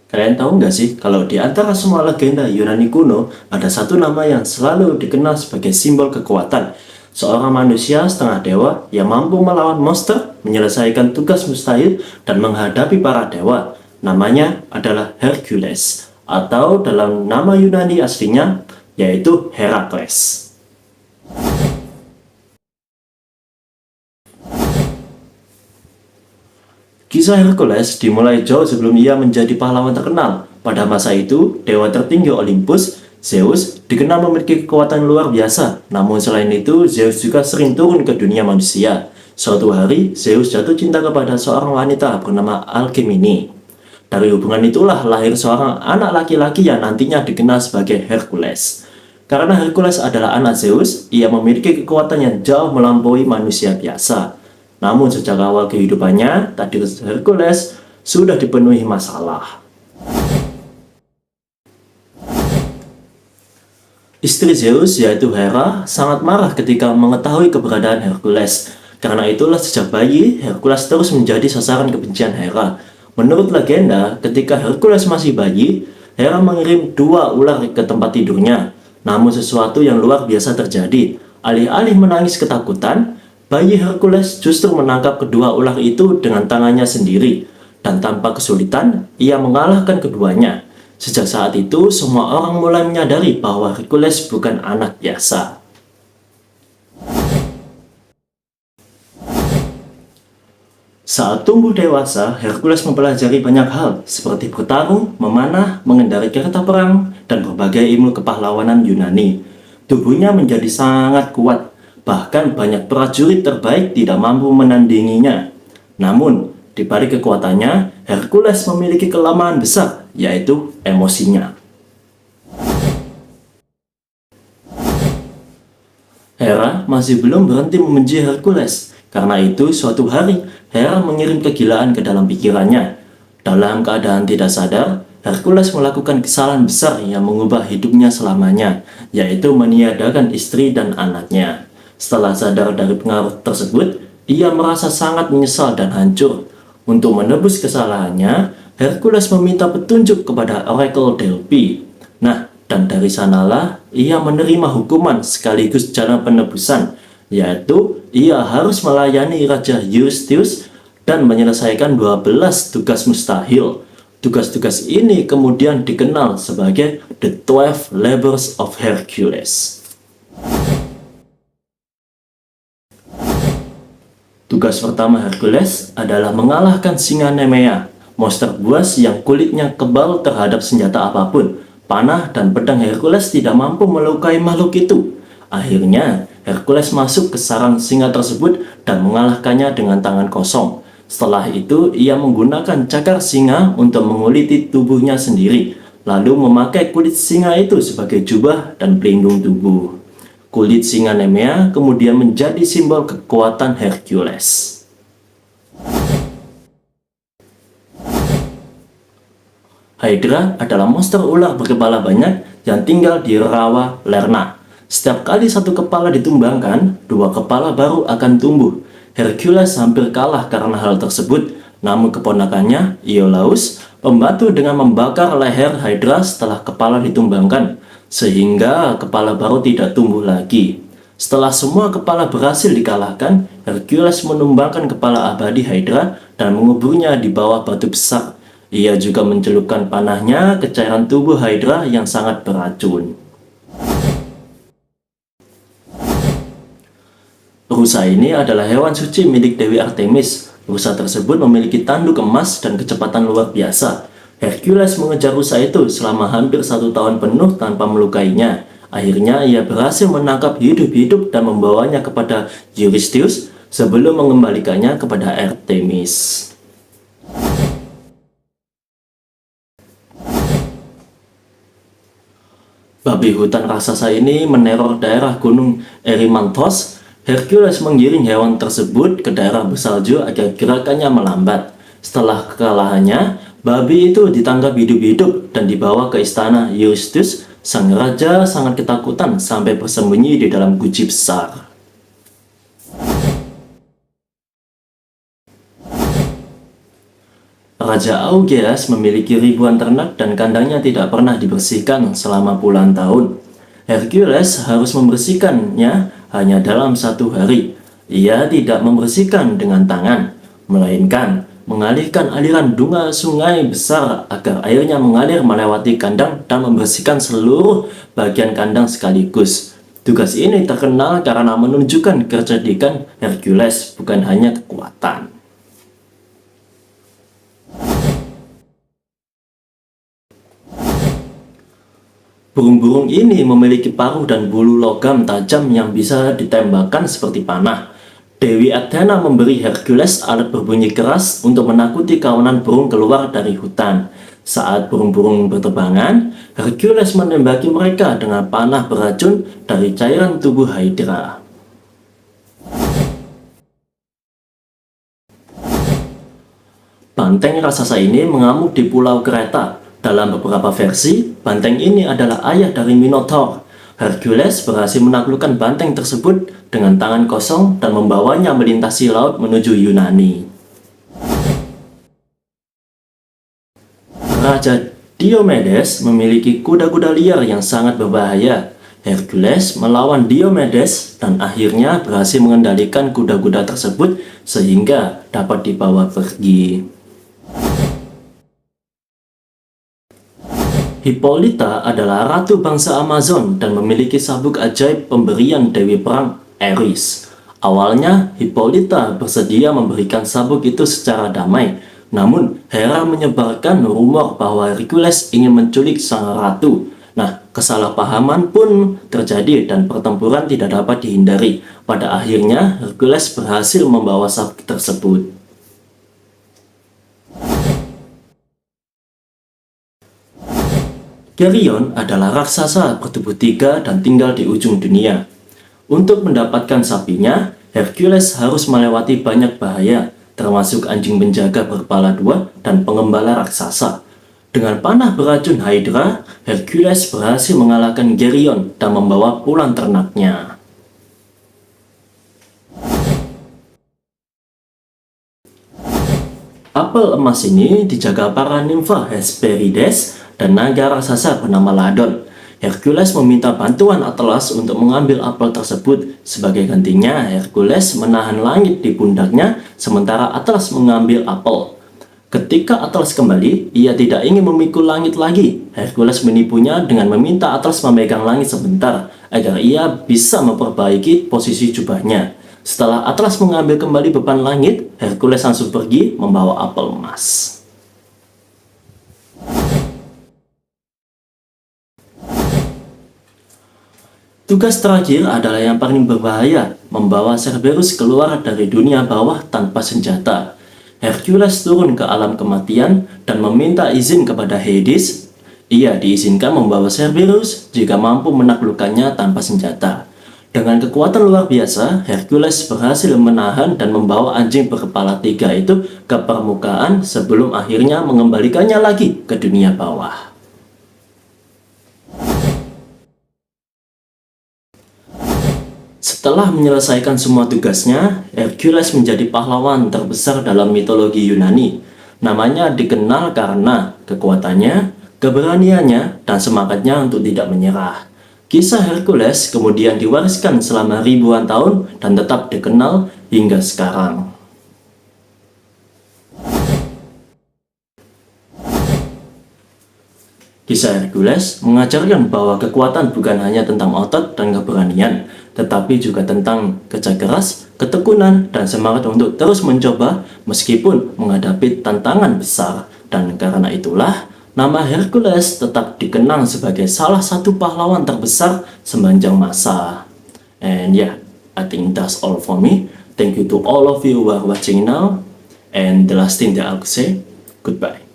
Kalian tahu nggak sih, kalau di antara semua legenda Yunani kuno, ada satu nama yang selalu dikenal sebagai simbol kekuatan. Seorang manusia setengah dewa yang mampu melawan monster, menyelesaikan tugas mustahil, dan menghadapi para dewa. Namanya adalah Hercules, atau dalam nama Yunani aslinya, yaitu Herakles. Kisah Hercules dimulai jauh sebelum ia menjadi pahlawan terkenal. Pada masa itu, dewa tertinggi Olympus, Zeus, dikenal memiliki kekuatan luar biasa. Namun selain itu, Zeus juga sering turun ke dunia manusia. Suatu hari, Zeus jatuh cinta kepada seorang wanita bernama Alkmene. Dari hubungan itulah lahir seorang anak laki-laki yang nantinya dikenal sebagai Hercules. Karena Hercules adalah anak Zeus, ia memiliki kekuatan yang jauh melampaui manusia biasa. Namun sejak awal kehidupannya, takdir Hercules sudah dipenuhi masalah. Istri Zeus, yaitu Hera, sangat marah ketika mengetahui keberadaan Hercules. Karena itulah sejak bayi, Hercules terus menjadi sasaran kebencian Hera. Menurut legenda, ketika Hercules masih bayi, Hera mengirim 2 ular ke tempat tidurnya. Namun sesuatu yang luar biasa terjadi. Alih-alih menangis ketakutan, bayi Hercules justru menangkap kedua ular itu dengan tangannya sendiri, dan tanpa kesulitan, ia mengalahkan keduanya. Sejak saat itu, semua orang mulai menyadari bahwa Hercules bukan anak biasa. Saat tumbuh dewasa, Hercules mempelajari banyak hal, seperti bertarung, memanah, mengendarai kereta perang, dan berbagai ilmu kepahlawanan Yunani. Tubuhnya menjadi sangat kuat, bahkan banyak prajurit terbaik tidak mampu menandinginya. Namun, di balik kekuatannya, Hercules memiliki kelemahan besar, yaitu emosinya. Hera masih belum berhenti membenci Hercules. Karena itu, suatu hari, Hera mengirim kegilaan ke dalam pikirannya. Dalam keadaan tidak sadar, Hercules melakukan kesalahan besar yang mengubah hidupnya selamanya, yaitu meniadakan istri dan anaknya. Setelah sadar dari pengaruh tersebut, ia merasa sangat menyesal dan hancur. Untuk menebus kesalahannya, Hercules meminta petunjuk kepada Oracle Delphi. Nah, dan dari sanalah ia menerima hukuman sekaligus cara penebusan, yaitu ia harus melayani Raja Eurystheus dan menyelesaikan 12 tugas mustahil. Tugas-tugas ini kemudian dikenal sebagai The 12 Labors of Hercules. Tugas pertama Hercules adalah mengalahkan singa Nemea, monster buas yang kulitnya kebal terhadap senjata apapun. Panah dan pedang Hercules tidak mampu melukai makhluk itu. Akhirnya, Hercules masuk ke sarang singa tersebut dan mengalahkannya dengan tangan kosong. Setelah itu, ia menggunakan cakar singa untuk menguliti tubuhnya sendiri, lalu memakai kulit singa itu sebagai jubah dan pelindung tubuh. Kulit singa Nemea kemudian menjadi simbol kekuatan Hercules. Hydra adalah monster ular berkepala banyak yang tinggal di rawa Lerna. Setiap kali satu kepala ditumbangkan, 2 kepala baru akan tumbuh. Hercules hampir kalah karena hal tersebut, namun keponakannya, Iolaus, membantu dengan membakar leher Hydra setelah kepala ditumbangkan, sehingga kepala baru tidak tumbuh lagi. Setelah semua kepala berhasil dikalahkan, Hercules menumbangkan kepala abadi Hydra dan menguburnya di bawah batu besar. Ia juga mencelupkan panahnya ke cairan tubuh Hydra yang sangat beracun. Rusa ini adalah hewan suci milik Dewi Artemis. Rusa tersebut memiliki tanduk emas dan kecepatan luar biasa. Hercules mengejar rusa itu selama hampir 1 tahun penuh tanpa melukainya. Akhirnya ia berhasil menangkap hidup-hidup dan membawanya kepada Eurystheus sebelum mengembalikannya kepada Artemis. Babi hutan raksasa ini meneror daerah gunung Erymanthos. Hercules menggiring hewan tersebut ke daerah bersalju agar gerakannya melambat. Setelah kekalahannya, babi itu ditangkap hidup-hidup dan dibawa ke istana Eurystheus. Sang raja sangat ketakutan sampai bersembunyi di dalam guci besar. Raja Augeas memiliki ribuan ternak dan kandangnya tidak pernah dibersihkan selama puluhan tahun. Hercules harus membersihkannya hanya dalam 1 hari. Ia tidak membersihkan dengan tangan, melainkan mengalirkan aliran sungai besar agar airnya mengalir melewati kandang dan membersihkan seluruh bagian kandang sekaligus. Tugas ini terkenal karena menunjukkan kecerdikan Hercules, bukan hanya kekuatan. Burung-burung ini memiliki paruh dan bulu logam tajam yang bisa ditembakkan seperti panah. Dewi Athena memberi Hercules alat berbunyi keras untuk menakuti kawanan burung keluar dari hutan. Saat burung-burung berterbangan, Hercules menembaki mereka dengan panah beracun dari cairan tubuh Hydra. Banteng raksasa ini mengamuk di Pulau Kreta. Dalam beberapa versi, banteng ini adalah ayah dari Minotaur. Hercules berhasil menaklukkan banteng tersebut dengan tangan kosong dan membawanya melintasi laut menuju Yunani. Raja Diomedes memiliki kuda-kuda liar yang sangat berbahaya. Hercules melawan Diomedes dan akhirnya berhasil mengendalikan kuda-kuda tersebut sehingga dapat dibawa pergi. Hippolyta adalah ratu bangsa Amazon dan memiliki sabuk ajaib pemberian Dewi Perang Ares. Awalnya, Hippolyta bersedia memberikan sabuk itu secara damai. Namun, Hera menyebarkan rumor bahwa Hercules ingin menculik sang ratu. Nah, kesalahpahaman pun terjadi dan pertempuran tidak dapat dihindari. Pada akhirnya, Hercules berhasil membawa sabuk tersebut. Geryon adalah raksasa bertubuh 3 dan tinggal di ujung dunia. Untuk mendapatkan sapinya, Hercules harus melewati banyak bahaya, termasuk anjing penjaga berkepala 2 dan pengembala raksasa. Dengan panah beracun Hydra, Hercules berhasil mengalahkan Geryon dan membawa pulang ternaknya. Apel emas ini dijaga para nimfa Hesperides dan naga raksasa bernama Ladon. Hercules meminta bantuan Atlas untuk mengambil apel tersebut. Sebagai gantinya, Hercules menahan langit di pundaknya, sementara Atlas mengambil apel. Ketika Atlas kembali, ia tidak ingin memikul langit lagi. Hercules menipunya dengan meminta Atlas memegang langit sebentar, agar ia bisa memperbaiki posisi jubahnya. Setelah Atlas mengambil kembali beban langit, Hercules langsung pergi membawa apel emas. Tugas terakhir adalah yang paling berbahaya, membawa Cerberus keluar dari dunia bawah tanpa senjata. Hercules turun ke alam kematian dan meminta izin kepada Hades. Ia diizinkan membawa Cerberus jika mampu menaklukkannya tanpa senjata. Dengan kekuatan luar biasa, Hercules berhasil menahan dan membawa anjing berkepala 3 itu ke permukaan sebelum akhirnya mengembalikannya lagi ke dunia bawah. Setelah menyelesaikan semua tugasnya, Hercules menjadi pahlawan terbesar dalam mitologi Yunani. Namanya dikenal karena kekuatannya, keberaniannya, dan semangatnya untuk tidak menyerah. Kisah Hercules kemudian diwariskan selama ribuan tahun dan tetap dikenal hingga sekarang. Kisah Hercules mengajarkan bahwa kekuatan bukan hanya tentang otot dan keberanian, tetapi juga tentang kerja keras, ketekunan, dan semangat untuk terus mencoba meskipun menghadapi tantangan besar. Dan karena itulah, nama Hercules tetap dikenang sebagai salah satu pahlawan terbesar sepanjang masa. And yeah, I think that's all for me. Thank you to all of you who are watching now. And the last thing that I'll say, goodbye.